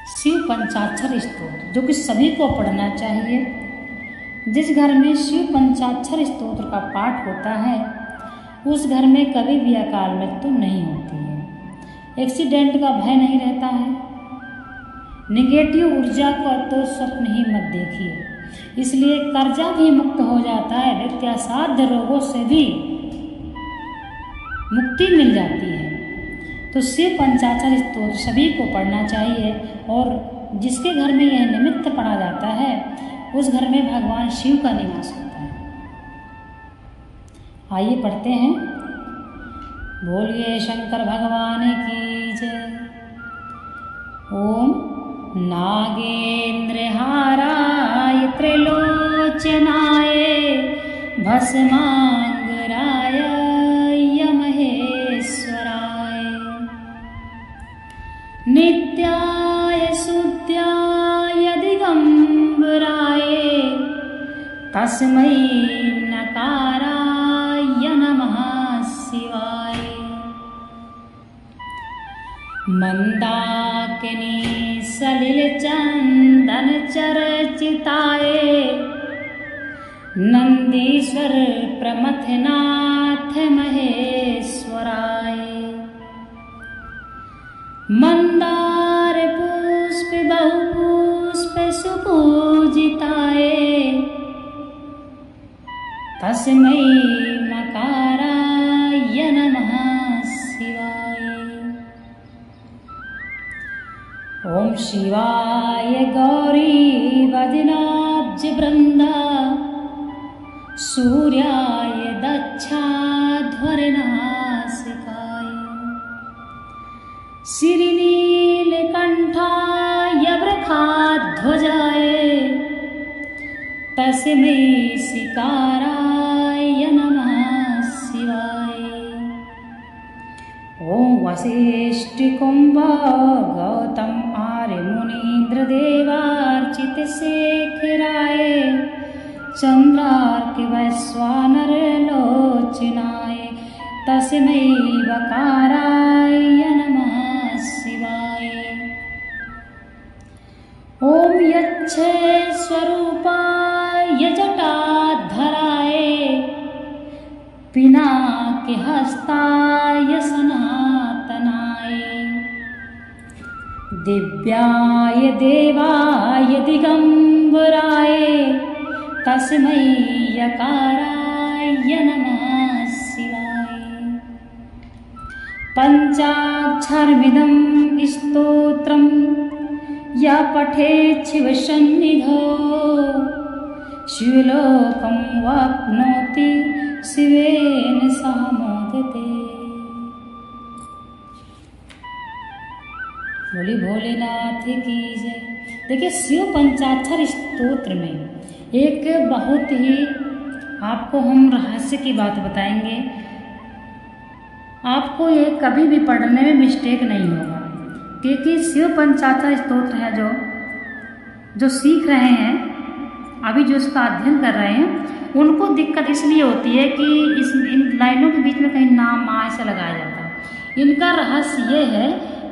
शिव पंचाक्षर स्तोत्र जो कि सभी को पढ़ना चाहिए। जिस घर में शिव पंचाक्षर स्तोत्र का पाठ होता है उस घर में कभी भी अकाल मृत्यु नहीं होती है, एक्सीडेंट का भय नहीं रहता है। निगेटिव ऊर्जा का तो स्वप्न ही मत देखिए, इसलिए कर्जा भी मुक्त हो जाता है, व्यक्ति असाध्य रोगों से भी मुक्ति मिल जाती है। तो शिव पंचाक्षर स्तोत्र सभी को पढ़ना चाहिए और जिसके घर में यह निमित्त पढ़ा जाता है उस घर में भगवान शिव का निवास होता है। आइए पढ़ते हैं। बोलिए शंकर भगवान की जय। ओम नागेंद्रहाराय त्रिलोचनाय भस्मांगराय यमहेश्वराय नित्याय शुद्धाय दिगंबराय तस्मै नकाराय नमः शिवाय। मंदाकिनी सलिल चंदन चर्चिताय नंदीश्वर प्रमथनाथ महेश्वराय मंदार पुष्प बहुपुष्प सुपूजिताय तस्मै मकाराय नमः शिवाय। ओम शिवाय गौरी वदनाब्ज वृंदा सूर्याय दक्षाध्वरनासिकाय श्रीनीलकंठाय वृखाध्वजाय तस्मै शिकाराय नमः शिवाय। ओम वसिष्ठ कुंभ गौतम आर्य मुनीन्द्र देवार्चित शेखराय चंद्रार्क वैश्वानर लोचनाय तस्मै वकाराय नमः शिवाय। ओम यक्ष स्वरूपाय जटाधराय पिनाक हस्ताय सनातनाय दिव्याय देवाय दिगंबराय तस्मै यकाराय नमः शिवाय। पंचाक्षरमिदं स्तोत्रं या पठेत् शिवसन्निधौ शिवलोकं वाप्नोति शिवेन सह मोदते। बोली भोलेनाथ की जय। देखिए शिव पंचाक्षर स्तोत्र में एक बहुत ही आपको हम रहस्य की बात बताएंगे। आपको ये कभी भी पढ़ने में मिस्टेक नहीं होगा, क्योंकि शिव पंचाक्षर स्तोत्र है जो सीख रहे हैं, अभी जो इसका अध्ययन कर रहे हैं, उनको दिक्कत इसलिए होती है कि इन लाइनों के बीच में कहीं नाम माँ ऐसा लगाया जाता है। इनका रहस्य ये है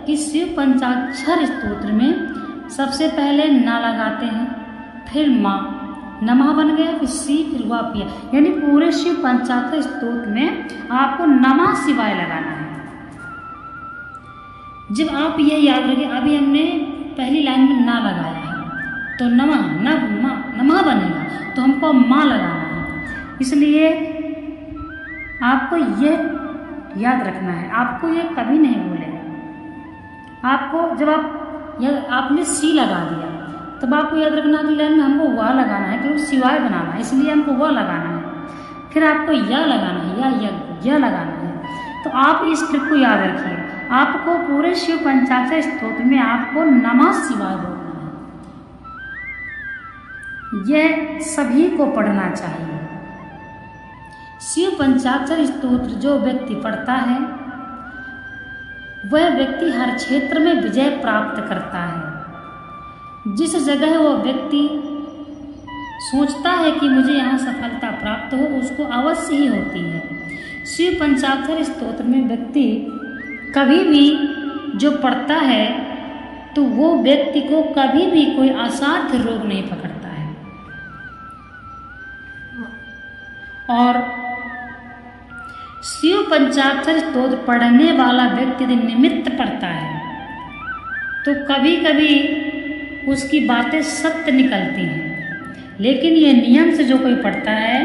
कि शिव पंचाक्षर स्तोत्र में सबसे पहले ना लगाते हैं, फिर माँ, नमः बन गया, फिर सी, फिर हुआ पिया, यानी पूरे शिव पंचाक्षर स्तोत्र में आपको नमः शिवाय लगाना है। जब आप ये याद रखें, अभी हमने पहली लाइन में ना लगाया है तो नमः बनेगा, तो हमको माँ लगाना है। इसलिए आपको ये याद रखना है, आपको ये कभी नहीं भूलेगा। आपको जब आपने सी लगा दिया तब आपको याद रखना कि लाइन में हमको वाह लगाना है, क्योंकि शिवाय बनाना है, इसलिए हमको वह लगाना है। फिर आपको या लगाना है, या लगाना है। तो आप इस ट्रिक को याद रखिए। आपको पूरे शिव पंचाक्षर स्तोत्र में आपको नमः शिवाय बोलना है। यह सभी को पढ़ना चाहिए। शिव पंचाक्षर स्तोत्र जो व्यक्ति पढ़ता है वह व्यक्ति हर क्षेत्र में विजय प्राप्त करता है। जिस जगह वो व्यक्ति सोचता है कि मुझे यहाँ सफलता प्राप्त हो, उसको अवश्य ही होती है। शिव पंचाक्षर स्तोत्र में व्यक्ति कभी भी जो पढ़ता है तो वो व्यक्ति को कभी भी कोई असाध्य रोग नहीं पकड़ता है। और शिव पंचाक्षर स्तोत्र पढ़ने वाला व्यक्ति यदि निमित्त पढ़ता है तो कभी कभी उसकी बातें सत्य निकलती हैं, लेकिन ये नियम से जो कोई पढ़ता है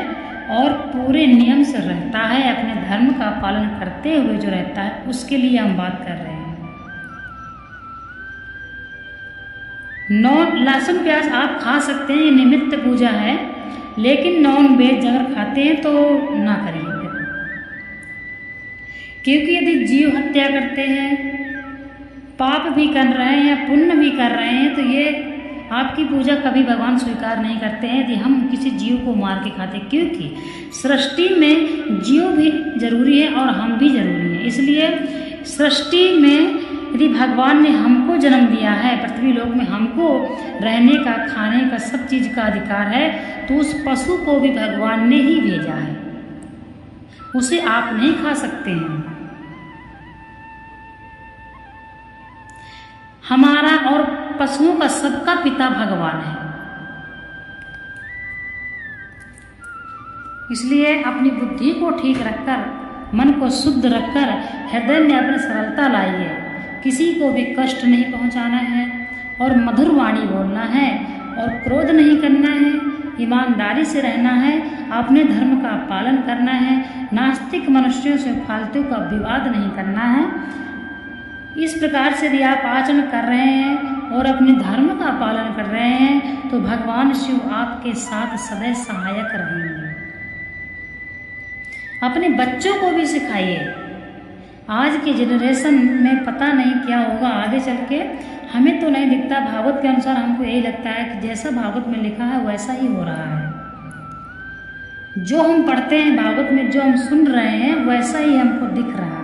और पूरे नियम से रहता है, अपने धर्म का पालन करते हुए जो रहता है, उसके लिए हम बात कर रहे हैं। नॉन लहसुन प्याज आप खा सकते हैं, ये निमित्त पूजा है, लेकिन नॉन वेज अगर खाते हैं तो ना करिए, क्योंकि यदि जीव हत्या करते हैं, पाप भी कर रहे हैं या पुण्य भी कर रहे हैं, तो ये आपकी पूजा कभी भगवान स्वीकार नहीं करते हैं यदि हम किसी जीव को मार के खाते, क्योंकि सृष्टि में जीव भी जरूरी है और हम भी जरूरी हैं। इसलिए सृष्टि में यदि भगवान ने हमको जन्म दिया है, पृथ्वी लोक में हमको रहने का, खाने का, सब चीज़ का अधिकार है, तो उस पशु को भी भगवान ने ही भेजा है, उसे आप नहीं खा सकते हैं। हमारा और पशुओं का सबका पिता भगवान है। इसलिए अपनी बुद्धि को ठीक रखकर, मन को शुद्ध रखकर हृदय में अपनी सरलता लाइए। किसी को भी कष्ट नहीं पहुंचाना है और मधुर वाणी बोलना है और क्रोध नहीं करना है, ईमानदारी से रहना है, अपने धर्म का पालन करना है, नास्तिक मनुष्यों से फालतू का विवाद नहीं करना है। इस प्रकार से यदि आप आचरण कर रहे हैं और अपने धर्म का पालन कर रहे हैं तो भगवान शिव आपके साथ सदैव सहायक रहेंगे। अपने बच्चों को भी सिखाइए। आज के जनरेशन में पता नहीं क्या होगा आगे चल के, हमें तो नहीं दिखता, भागवत के अनुसार हमको यही लगता है कि जैसा भागवत में लिखा है वैसा ही हो रहा है। जो हम पढ़ते हैं भागवत में, जो हम सुन रहे हैं, वैसा ही हमको दिख रहा है,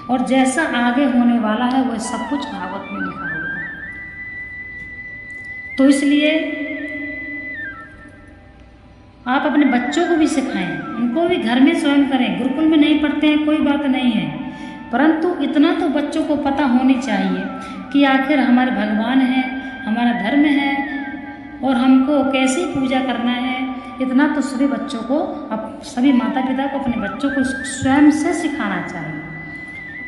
और जैसा आगे होने वाला है वह सब कुछ भागवत में लिखा हुआ है। तो इसलिए आप अपने बच्चों को भी सिखाएं, उनको भी घर में स्वयं करें। गुरुकुल में नहीं पढ़ते हैं कोई बात नहीं है, परंतु इतना तो बच्चों को पता होनी चाहिए कि आखिर हमारे भगवान है, हमारा धर्म है और हमको कैसे पूजा करना है। इतना तो सभी बच्चों को, अब सभी माता पिता को अपने बच्चों को स्वयं से सिखाना चाहिए।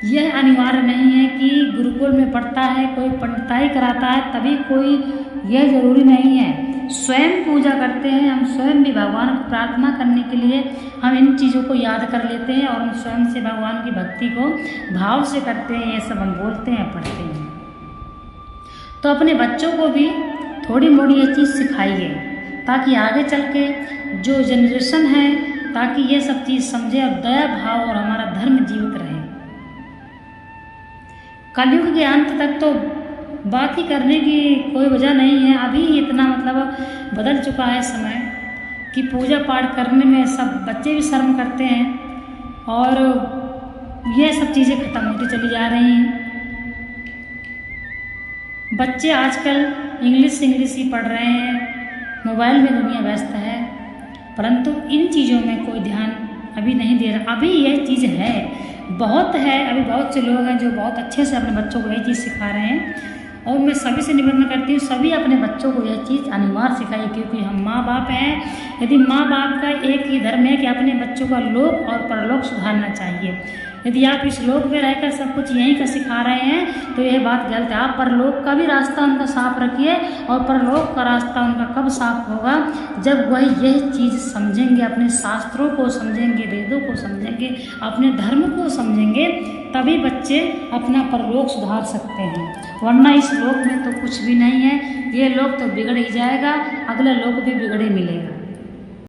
यह अनिवार्य नहीं है कि गुरुकुल में पढ़ता है, कोई पंडिताई कराता है तभी कोई, यह जरूरी नहीं है। स्वयं पूजा करते हैं, हम स्वयं भी भगवान को प्रार्थना करने के लिए हम इन चीज़ों को याद कर लेते हैं और हम स्वयं से भगवान की भक्ति को भाव से करते हैं। ये सब हम बोलते हैं, पढ़ते हैं। तो अपने बच्चों को भी थोड़ी मोड़ी ये चीज़ सिखाइए ताकि आगे चल के जो जनरेशन है, ताकि ये सब चीज़ समझे और दया भाव और हमारा धर्म जीवित रहे। कलयुग के अंत तक तो बात ही करने की कोई वजह नहीं है। अभी इतना मतलब बदल चुका है समय कि पूजा पाठ करने में सब बच्चे भी शर्म करते हैं और ये सब चीज़ें खत्म होती चली जा रही हैं। बच्चे आजकल इंग्लिश ही पढ़ रहे हैं, मोबाइल में दुनिया व्यस्त है, परंतु इन चीज़ों में कोई ध्यान अभी नहीं दे रहा। अभी यह चीज़ है, बहुत है, अभी बहुत से लोग हैं जो बहुत अच्छे से अपने बच्चों को यही चीज़ सिखा रहे हैं। और मैं सभी से निवेदन करती हूँ, सभी अपने बच्चों को यह चीज़ अनिवार्य सिखाइए, क्योंकि हम माँ बाप हैं। यदि माँ बाप का एक ही धर्म है कि अपने बच्चों का लोक और परलोक सुधारना चाहिए। यदि आप इस लोक में रहकर सब कुछ यहीं का सिखा रहे हैं तो यह बात गलत है। आप परलोक का भी रास्ता उनका साफ रखिए, और परलोक का रास्ता उनका कब साफ होगा, जब वह यह चीज़ समझेंगे, अपने शास्त्रों को समझेंगे, वेदों को समझेंगे, अपने धर्म को समझेंगे, तभी बच्चे अपना परलोक सुधार सकते हैं। वरना इस लोक में तो कुछ भी नहीं है, ये लोक तो बिगड़ ही जाएगा, अगला लोक भी बिगड़े मिलेगा।